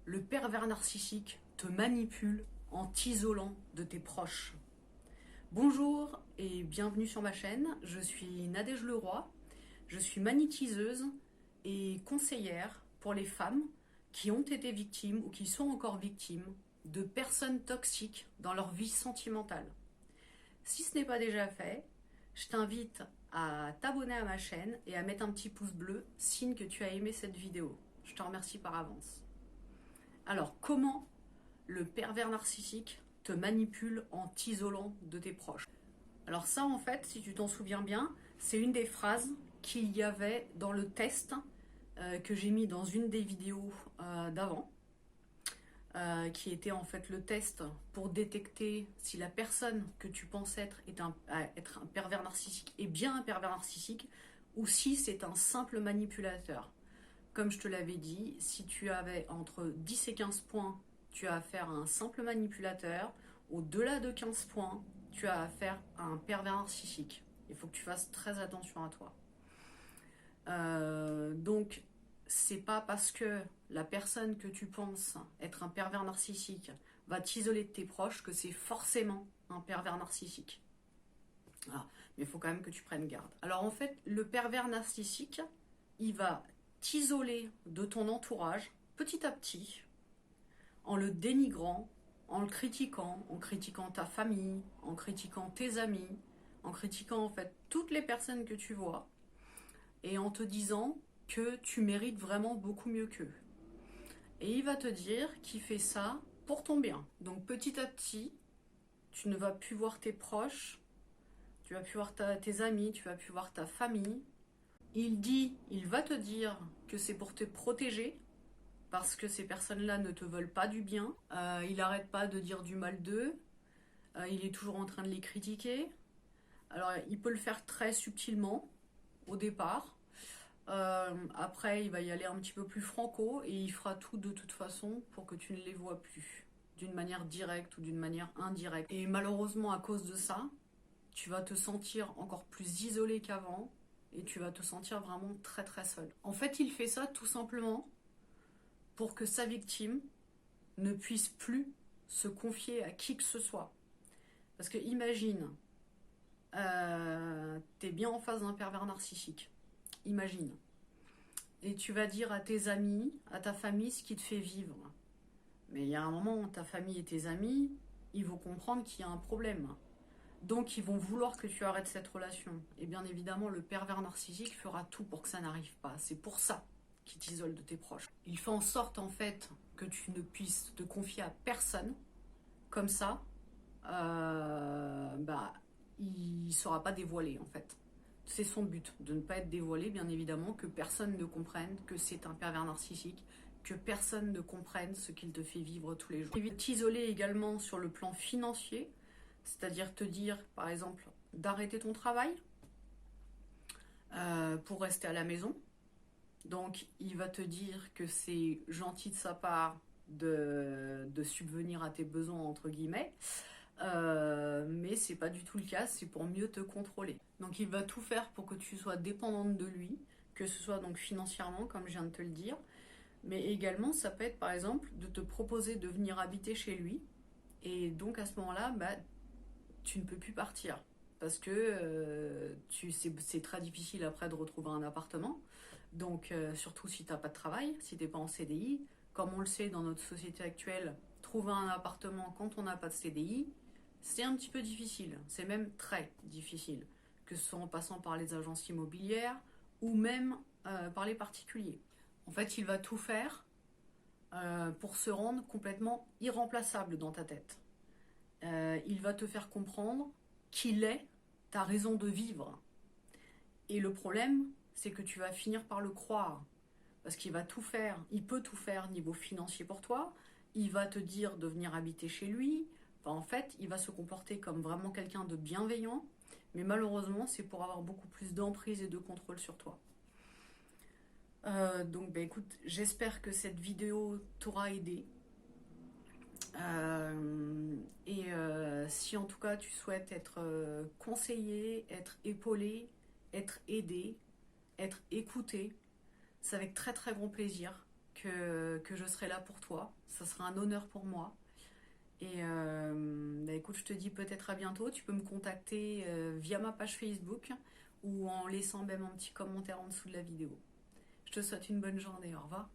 Le pervers narcissique te manipule en t'isolant de tes proches. Bonjour et bienvenue sur ma chaîne, je suis Nadège Leroy, je suis magnétiseuse et conseillère pour les femmes qui ont été victimes ou qui sont encore victimes de personnes toxiques dans leur vie sentimentale. Si ce n'est pas déjà fait, je t'invite à t'abonner à ma chaîne et à mettre un petit pouce bleu, signe que tu as aimé cette vidéo. Je te remercie par avance. Alors, comment le pervers narcissique te manipule en t'isolant de tes proches? Alors ça, en fait, si tu t'en souviens bien, c'est une des phrases qu'il y avait dans le test que j'ai mis dans une des vidéos d'avant, qui était en fait le test pour détecter si la personne que tu penses être un pervers narcissique est bien un pervers narcissique ou si c'est un simple manipulateur. Comme je te l'avais dit, si tu avais entre 10 et 15 points, tu as affaire à un simple manipulateur. Au-delà de 15 points, tu as affaire à un pervers narcissique. Il faut que tu fasses très attention à toi. Donc, c'est pas parce que la personne que tu penses être un pervers narcissique va t'isoler de tes proches que c'est forcément un pervers narcissique. Ah, mais il faut quand même que tu prennes garde. Alors en fait, le pervers narcissique, il va t'isoler de ton entourage petit à petit, en le dénigrant, en le critiquant, en critiquant ta famille, en critiquant tes amis, en critiquant en fait toutes les personnes que tu vois, et en te disant que tu mérites vraiment beaucoup mieux qu'eux. Et il va te dire qu'il fait ça pour ton bien. Donc petit à petit, tu ne vas plus voir tes proches, tu vas plus voir tes amis, tu vas plus voir ta famille. Il va te dire que c'est pour te protéger, parce que ces personnes-là ne te veulent pas du bien. Il n'arrête pas de dire du mal d'eux. Il est toujours en train de les critiquer. Alors, il peut le faire très subtilement, au départ. Après, il va y aller un petit peu plus franco, et il fera tout de toute façon pour que tu ne les vois plus, d'une manière directe ou d'une manière indirecte. Et malheureusement, à cause de ça, tu vas te sentir encore plus isolé qu'avant, et tu vas te sentir vraiment très très seul. En fait, il fait ça tout simplement pour que sa victime ne puisse plus se confier à qui que ce soit. Parce que imagine, t'es bien en face d'un pervers narcissique. Imagine. Et tu vas dire à tes amis, à ta famille, ce qui te fait vivre. Mais il y a un moment où ta famille et tes amis, ils vont comprendre qu'il y a un problème. Donc ils vont vouloir que tu arrêtes cette relation. Et bien évidemment, le pervers narcissique fera tout pour que ça n'arrive pas. C'est pour ça qu'il t'isole de tes proches. Il fait en sorte en fait que tu ne puisses te confier à personne. Comme ça, il ne sera pas dévoilé en fait. C'est son but, de ne pas être dévoilé, bien évidemment, que personne ne comprenne que c'est un pervers narcissique, que personne ne comprenne ce qu'il te fait vivre tous les jours. Il va t'isoler également sur le plan financier, c'est-à-dire te dire, par exemple, d'arrêter ton travail pour rester à la maison. Donc, il va te dire que c'est gentil de sa part de subvenir à tes besoins, entre guillemets, mais c'est pas du tout le cas, c'est pour mieux te contrôler. Donc, il va tout faire pour que tu sois dépendante de lui, que ce soit donc financièrement, comme je viens de te le dire, mais également, ça peut être, par exemple, de te proposer de venir habiter chez lui, et donc, à ce moment-là, tu ne peux plus partir, parce que c'est très difficile après de retrouver un appartement. Donc, surtout si tu n'as pas de travail, si tu n'es pas en CDI, comme on le sait dans notre société actuelle, trouver un appartement quand on n'a pas de CDI, c'est un petit peu difficile, c'est même très difficile, que ce soit en passant par les agences immobilières ou même par les particuliers. En fait, il va tout faire pour se rendre complètement irremplaçable dans ta tête. Il va te faire comprendre qu'il est ta raison de vivre. Et le problème, c'est que tu vas finir par le croire. Parce qu'il va tout faire, il peut tout faire niveau financier pour toi, il va te dire de venir habiter chez lui. Enfin, en fait, il va se comporter comme vraiment quelqu'un de bienveillant, mais malheureusement, c'est pour avoir beaucoup plus d'emprise et de contrôle sur toi. Donc, écoute, j'espère que cette vidéo t'aura aidé. Si en tout cas tu souhaites être conseillé, être épaulé, être aidé, être écouté, c'est avec très très grand plaisir que je serai là pour toi. Ça sera un honneur pour moi. Et bah écoute, je te dis peut-être à bientôt. Tu peux me contacter via ma page Facebook ou en laissant même un petit commentaire en dessous de la vidéo. Je te souhaite une bonne journée. Au revoir.